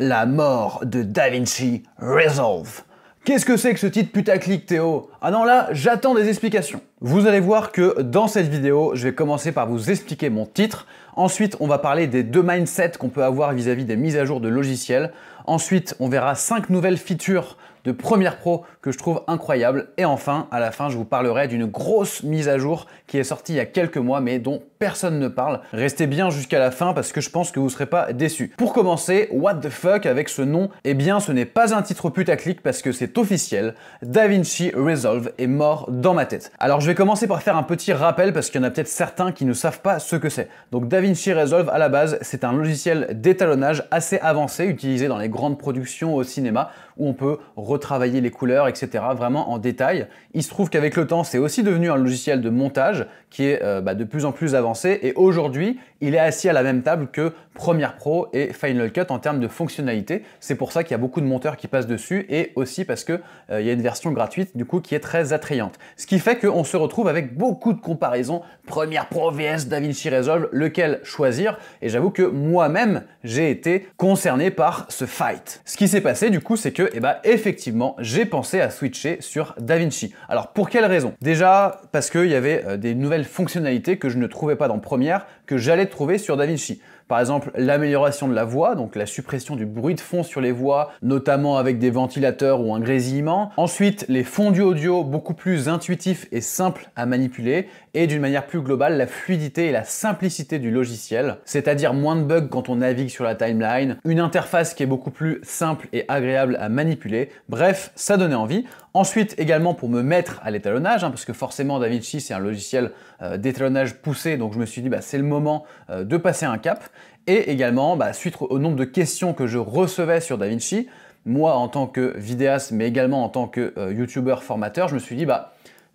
La mort de DaVinci Resolve. Qu'est-ce que c'est que ce titre putaclic, Théo? Ah non, là, j'attends des explications. Vous allez voir que dans cette vidéo, je vais commencer par vous expliquer mon titre. Ensuite, on va parler des deux mindsets qu'on peut avoir vis-à-vis des mises à jour de logiciels. Ensuite, on verra 5 nouvelles features de Premiere Pro que je trouve incroyables. Et enfin, à la fin, je vous parlerai d'une grosse mise à jour qui est sortie il y a quelques mois, mais dont personne ne parle. Restez bien jusqu'à la fin parce que je pense que vous ne serez pas déçus. Pour commencer, what the fuck avec ce nom? Eh bien, ce n'est pas un titre putaclic parce que c'est officiel. DaVinci Resolve est mort dans ma tête. Alors, je vais commencer par faire un petit rappel parce qu'il y en a peut-être certains qui ne savent pas ce que c'est. Donc, DaVinci Resolve, à la base, c'est un logiciel d'étalonnage assez avancé utilisé dans les grandes productions au cinéma où on peut retravailler les couleurs, etc. vraiment en détail. Il se trouve qu'avec le temps, c'est aussi devenu un logiciel de montage qui est de plus en plus avancé et aujourd'hui, il est assis à la même table que Premiere Pro et Final Cut en termes de fonctionnalité. C'est pour ça qu'il y a beaucoup de monteurs qui passent dessus et aussi parce que il y a une version gratuite du coup qui est très attrayante. Ce qui fait qu'on se retrouve avec beaucoup de comparaisons Premiere Pro vs DaVinci Resolve, lequel choisir, et j'avoue que moi-même j'ai été concerné par ce fight. Ce qui s'est passé du coup, c'est que effectivement j'ai pensé à switcher sur DaVinci. Alors pour quelle raison? Déjà parce qu'il y avait des nouvelles fonctionnalités que je ne trouvais pas dans Premiere, que j'allais trouver sur DaVinci. Par exemple, l'amélioration de la voix, donc la suppression du bruit de fond sur les voix, notamment avec des ventilateurs ou un grésillement. Ensuite, les fondus audio beaucoup plus intuitifs et simples à manipuler. Et d'une manière plus globale, la fluidité et la simplicité du logiciel, c'est-à-dire moins de bugs quand on navigue sur la timeline, une interface qui est beaucoup plus simple et agréable à manipuler. Bref, ça donnait envie. Ensuite, également pour me mettre à l'étalonnage, parce que forcément DaVinci c'est un logiciel d'étalonnage poussé, donc je me suis dit c'est le moment de passer un cap. Et également, suite au nombre de questions que je recevais sur DaVinci, moi en tant que vidéaste, mais également en tant que youtubeur formateur, je me suis dit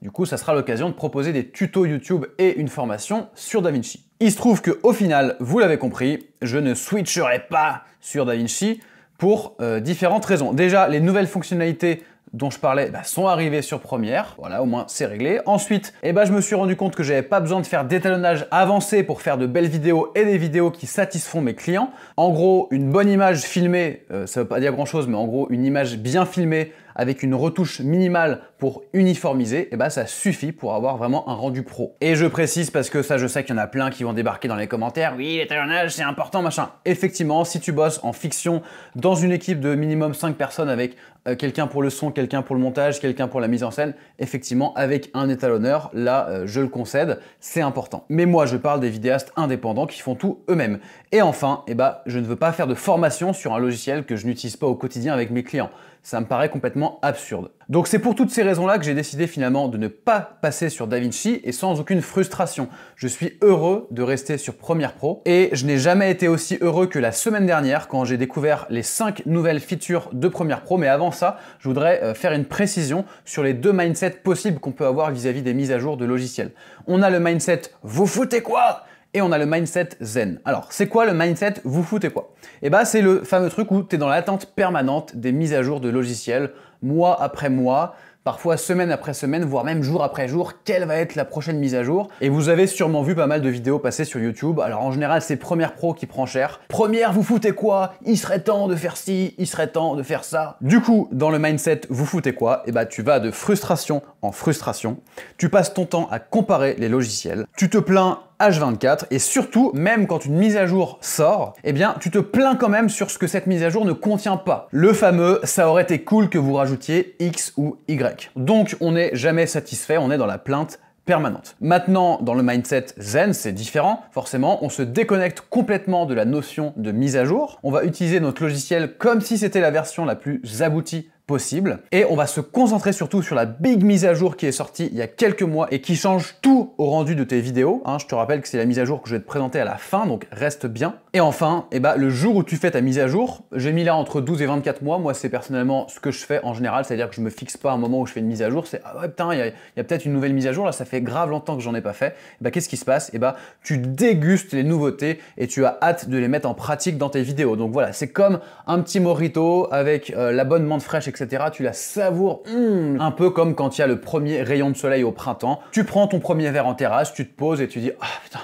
du coup, ça sera l'occasion de proposer des tutos YouTube et une formation sur DaVinci. Il se trouve qu'au final, vous l'avez compris, je ne switcherai pas sur DaVinci pour différentes raisons. Déjà, les nouvelles fonctionnalités dont je parlais sont arrivés sur Premiere, voilà, au moins c'est réglé. Ensuite, je me suis rendu compte que j'avais pas besoin de faire d'étalonnage avancé pour faire de belles vidéos et des vidéos qui satisfont mes clients. En gros, une bonne image filmée, ça veut pas dire grand chose, mais en gros, une image bien filmée avec une retouche minimale pour uniformiser, ça suffit pour avoir vraiment un rendu pro. Et je précise parce que ça, je sais qu'il y en a plein qui vont débarquer dans les commentaires, oui, l'étalonnage c'est important, machin. Effectivement, si tu bosses en fiction dans une équipe de minimum 5 personnes avec quelqu'un pour le son, quelqu'un pour le montage, quelqu'un pour la mise en scène, effectivement, avec un étalonneur, là, je le concède, c'est important. Mais moi, je parle des vidéastes indépendants qui font tout eux-mêmes. Et enfin, je ne veux pas faire de formation sur un logiciel que je n'utilise pas au quotidien avec mes clients. Ça me paraît complètement absurde. Donc c'est pour toutes ces raisons-là que j'ai décidé finalement de ne pas passer sur DaVinci et sans aucune frustration. Je suis heureux de rester sur Premiere Pro et je n'ai jamais été aussi heureux que la semaine dernière quand j'ai découvert les 5 nouvelles features de Premiere Pro. Mais avant ça, je voudrais faire une précision sur les deux mindsets possibles qu'on peut avoir vis-à-vis des mises à jour de logiciels. On a le mindset « vous foutez quoi ?» et on a le mindset zen. Alors, c'est quoi le mindset vous foutez quoi? C'est le fameux truc où tu es dans l'attente permanente des mises à jour de logiciels, mois après mois, parfois semaine après semaine, voire même jour après jour, quelle va être la prochaine mise à jour. Et vous avez sûrement vu pas mal de vidéos passer sur YouTube. Alors en général, c'est Premiere Pro qui prend cher. Premiere, vous foutez quoi? Il serait temps de faire ci, il serait temps de faire ça. Du coup, dans le mindset vous foutez quoi? Tu vas de frustration en frustration. Tu passes ton temps à comparer les logiciels. Tu te plains H24 et surtout, même quand une mise à jour sort, tu te plains quand même sur ce que cette mise à jour ne contient pas. Le fameux « ça aurait été cool que vous rajoutiez X ou Y ». Donc on n'est jamais satisfait, on est dans la plainte permanente. Maintenant, dans le mindset zen, c'est différent. Forcément, on se déconnecte complètement de la notion de mise à jour. On va utiliser notre logiciel comme si c'était la version la plus aboutie possible. Et on va se concentrer surtout sur la big mise à jour qui est sortie il y a quelques mois et qui change tout au rendu de tes vidéos. Je te rappelle que c'est la mise à jour que je vais te présenter à la fin, donc reste bien. Et enfin, le jour où tu fais ta mise à jour, j'ai mis là entre 12 et 24 mois. Moi, c'est personnellement ce que je fais en général, c'est-à-dire que je me fixe pas un moment où je fais une mise à jour. C'est ah ouais, putain, il y a peut-être une nouvelle mise à jour, là, ça fait grave longtemps que j'en ai pas fait. Qu'est-ce qui se passe? Tu dégustes les nouveautés et tu as hâte de les mettre en pratique dans tes vidéos. Donc voilà, c'est comme un petit mojito avec la bonne menthe fraîche, etc. Tu la savoures, un peu comme quand il y a le premier rayon de soleil au printemps. Tu prends ton premier verre en terrasse, tu te poses et tu dis « Ah putain,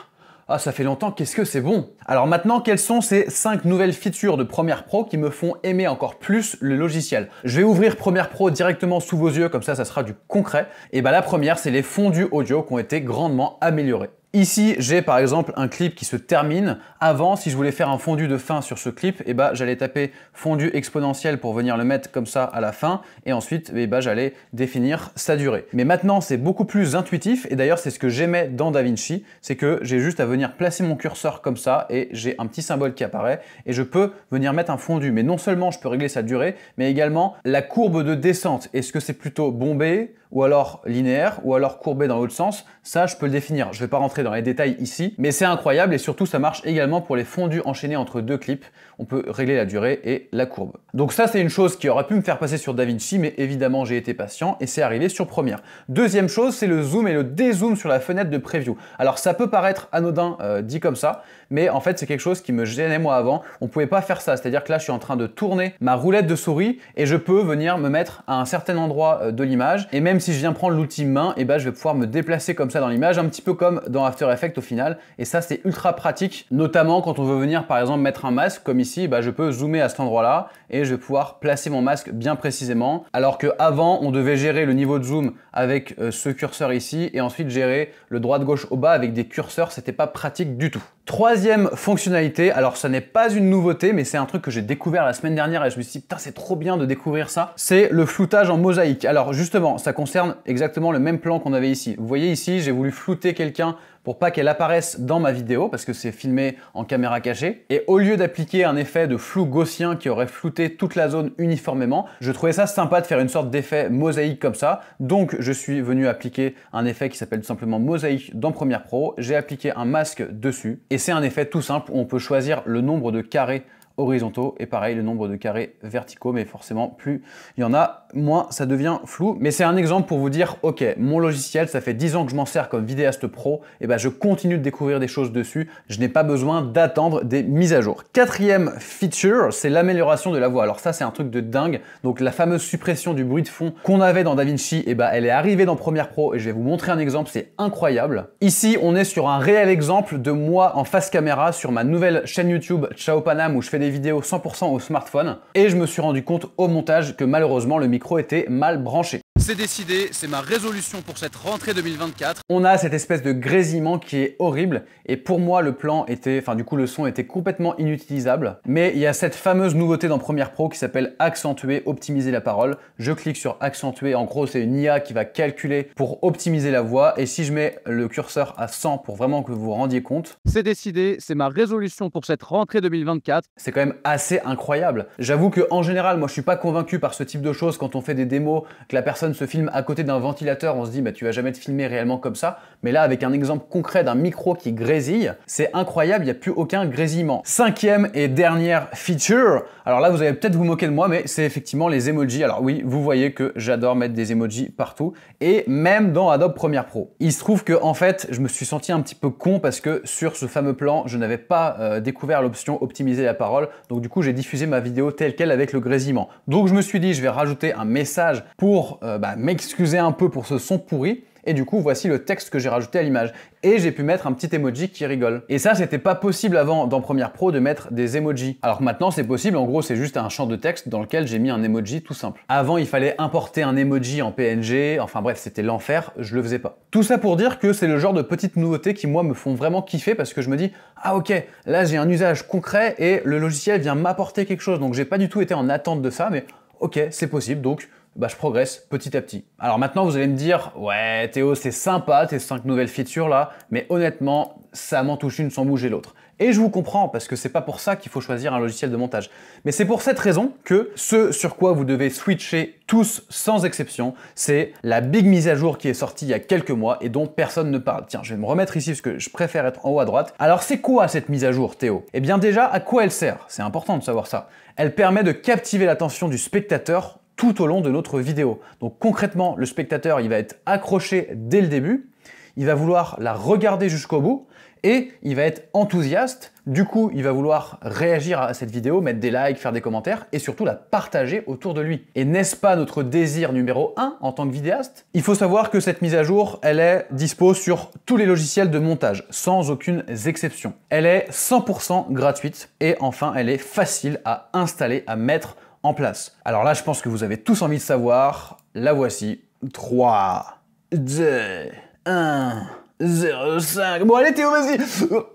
Ah, ça fait longtemps, qu'est-ce que c'est bon! Alors maintenant, quelles sont ces 5 nouvelles features de Premiere Pro qui me font aimer encore plus le logiciel? Je vais ouvrir Premiere Pro directement sous vos yeux, comme ça sera du concret. Et bah la première, c'est les fondus audio qui ont été grandement améliorés. Ici, j'ai par exemple un clip qui se termine. Avant, si je voulais faire un fondu de fin sur ce clip, j'allais taper fondu exponentiel pour venir le mettre comme ça à la fin. Et ensuite, j'allais définir sa durée. Mais maintenant, c'est beaucoup plus intuitif. Et d'ailleurs, c'est ce que j'aimais dans DaVinci. C'est que j'ai juste à venir placer mon curseur comme ça et j'ai un petit symbole qui apparaît. Et je peux venir mettre un fondu. Mais non seulement je peux régler sa durée, mais également la courbe de descente. Est-ce que c'est plutôt bombé, ou alors linéaire, ou alors courbé dans l'autre sens? Ça, je peux le définir. Je ne vais pas rentrer dans les détails ici, mais c'est incroyable et surtout, ça marche également pour les fondus enchaînés entre 2 clips. On peut régler la durée et la courbe. Donc ça, c'est une chose qui aurait pu me faire passer sur DaVinci, mais évidemment, j'ai été patient et c'est arrivé sur Premiere. Deuxième chose, c'est le zoom et le dézoom sur la fenêtre de preview. Alors, ça peut paraître anodin dit comme ça, mais en fait, c'est quelque chose qui me gênait moi avant. On ne pouvait pas faire ça, c'est-à-dire que là, je suis en train de tourner ma roulette de souris et je peux venir me mettre à un certain endroit de l'image. Et même si je viens prendre l'outil main, je vais pouvoir me déplacer comme ça dans l'image, un petit peu comme dans After Effects au final. Et ça, c'est ultra pratique, notamment quand on veut venir, par exemple, mettre un masque, comme ici, je peux zoomer à cet endroit-là et je vais pouvoir placer mon masque bien précisément. Alors qu'avant, on devait gérer le niveau de zoom avec ce curseur ici et ensuite gérer le droite-gauche au bas avec des curseurs, c'était pas pratique du tout. Troisième fonctionnalité, alors ça n'est pas une nouveauté, mais c'est un truc que j'ai découvert la semaine dernière et je me suis dit, putain, c'est trop bien de découvrir ça. C'est le floutage en mosaïque. Alors justement, ça concerne exactement le même plan qu'on avait ici. Vous voyez ici, j'ai voulu flouter quelqu'un pour pas qu'elle apparaisse dans ma vidéo, parce que c'est filmé en caméra cachée. Et au lieu d'appliquer un effet de flou gaussien qui aurait flouté toute la zone uniformément, je trouvais ça sympa de faire une sorte d'effet mosaïque comme ça. Donc je suis venu appliquer un effet qui s'appelle tout simplement mosaïque dans Premiere Pro. J'ai appliqué un masque dessus. Et c'est un effet tout simple où on peut choisir le nombre de carrés horizontaux et pareil le nombre de carrés verticaux, mais forcément plus il y en a, moins ça devient flou. Mais c'est un exemple pour vous dire, ok, mon logiciel, ça fait 10 ans que je m'en sers comme vidéaste pro, et je continue de découvrir des choses dessus, je n'ai pas besoin d'attendre des mises à jour. Quatrième feature, c'est l'amélioration de la voix. Alors ça, c'est un truc de dingue. Donc la fameuse suppression du bruit de fond qu'on avait dans DaVinci, elle est arrivée dans Premiere Pro et je vais vous montrer un exemple, c'est incroyable. Ici, on est sur un réel exemple de moi en face caméra sur ma nouvelle chaîne YouTube Ciao Panam où je fais des vidéos 100% au smartphone et je me suis rendu compte au montage que malheureusement le micro était mal branché. C'est décidé, c'est ma résolution pour cette rentrée 2024. On a cette espèce de grésillement qui est horrible et pour moi le plan était, le son était complètement inutilisable. Mais il y a cette fameuse nouveauté dans Premiere Pro qui s'appelle accentuer, optimiser la parole. Je clique sur accentuer, en gros c'est une IA qui va calculer pour optimiser la voix et si je mets le curseur à 100 pour vraiment que vous vous rendiez compte. C'est décidé, c'est ma résolution pour cette rentrée 2024. C'est quand même assez incroyable. J'avoue que en général, moi je suis pas convaincu par ce type de choses quand on fait des démos, que la personne se filme à côté d'un ventilateur, on se dit tu vas jamais te filmer réellement comme ça, mais là avec un exemple concret d'un micro qui grésille, c'est incroyable, il n'y a plus aucun grésillement. Cinquième et dernière feature, alors là vous allez peut-être vous moquer de moi, mais c'est effectivement les emojis. Alors oui, vous voyez que j'adore mettre des emojis partout, et même dans Adobe Premiere Pro. Il se trouve que en fait, je me suis senti un petit peu con parce que sur ce fameux plan, je n'avais pas découvert l'option optimiser la parole, donc du coup j'ai diffusé ma vidéo telle quelle avec le grésillement. Donc je me suis dit, je vais rajouter un message pour m'excuser un peu pour ce son pourri. Et du coup, voici le texte que j'ai rajouté à l'image. Et j'ai pu mettre un petit emoji qui rigole. Et ça, c'était pas possible avant dans Premiere Pro de mettre des emojis. Alors que maintenant, c'est possible. En gros, c'est juste un champ de texte dans lequel j'ai mis un emoji tout simple. Avant, il fallait importer un emoji en PNG. Enfin bref, c'était l'enfer. Je le faisais pas. Tout ça pour dire que c'est le genre de petites nouveautés qui, moi, me font vraiment kiffer parce que je me dis, ah ok, là, j'ai un usage concret et le logiciel vient m'apporter quelque chose. Donc, j'ai pas du tout été en attente de ça, mais ok, c'est possible. Donc, je progresse petit à petit. Alors maintenant, vous allez me dire, ouais, Théo, c'est sympa tes 5 nouvelles features là, mais honnêtement, ça m'en touche une sans bouger l'autre. Et je vous comprends, parce que c'est pas pour ça qu'il faut choisir un logiciel de montage. Mais c'est pour cette raison que ce sur quoi vous devez switcher tous sans exception, c'est la big mise à jour qui est sortie il y a quelques mois et dont personne ne parle. Tiens, je vais me remettre ici parce que je préfère être en haut à droite. Alors c'est quoi cette mise à jour, Théo? Eh bien déjà, à quoi elle sert? C'est important de savoir ça. Elle permet de captiver l'attention du spectateur tout au long de notre vidéo. Donc concrètement, le spectateur, il va être accroché dès le début. il va vouloir la regarder jusqu'au bout et il va être enthousiaste. Du coup, il va vouloir réagir à cette vidéo, mettre des likes, faire des commentaires et surtout la partager autour de lui. Et n'est-ce pas notre désir numéro 1 en tant que vidéaste? Il faut savoir que cette mise à jour, elle est dispo sur tous les logiciels de montage, sans aucune exception. Elle est 100% gratuite et enfin, elle est facile à installer, à mettre en place. Alors là, je pense que vous avez tous envie de savoir. La voici. 3, 2, 1... 0,5. Bon allez Théo, vas-y.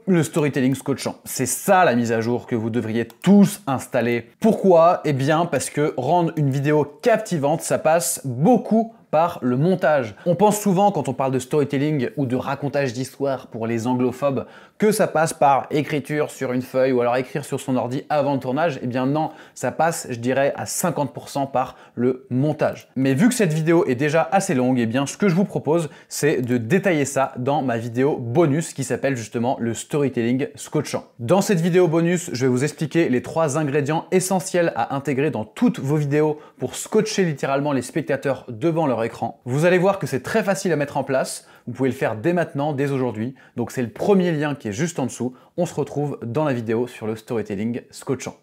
Le storytelling scotchant. C'est ça la mise à jour que vous devriez tous installer. Pourquoi? Eh bien parce que rendre une vidéo captivante, ça passe beaucoup par le montage. On pense souvent quand on parle de storytelling ou de racontage d'histoire pour les anglophobes que ça passe par écriture sur une feuille ou alors écrire sur son ordi avant le tournage. Eh bien non, ça passe, je dirais, à 50% par le montage. Mais vu que cette vidéo est déjà assez longue, eh bien ce que je vous propose, c'est de détailler ça dans ma vidéo bonus qui s'appelle justement le storytelling scotchant. Dans cette vidéo bonus, je vais vous expliquer les 3 ingrédients essentiels à intégrer dans toutes vos vidéos pour scotcher littéralement les spectateurs devant leur écran. Vous allez voir que c'est très facile à mettre en place. Vous pouvez le faire dès maintenant, dès aujourd'hui. Donc c'est le premier lien qui est juste en dessous. On se retrouve dans la vidéo sur le storytelling scotchant.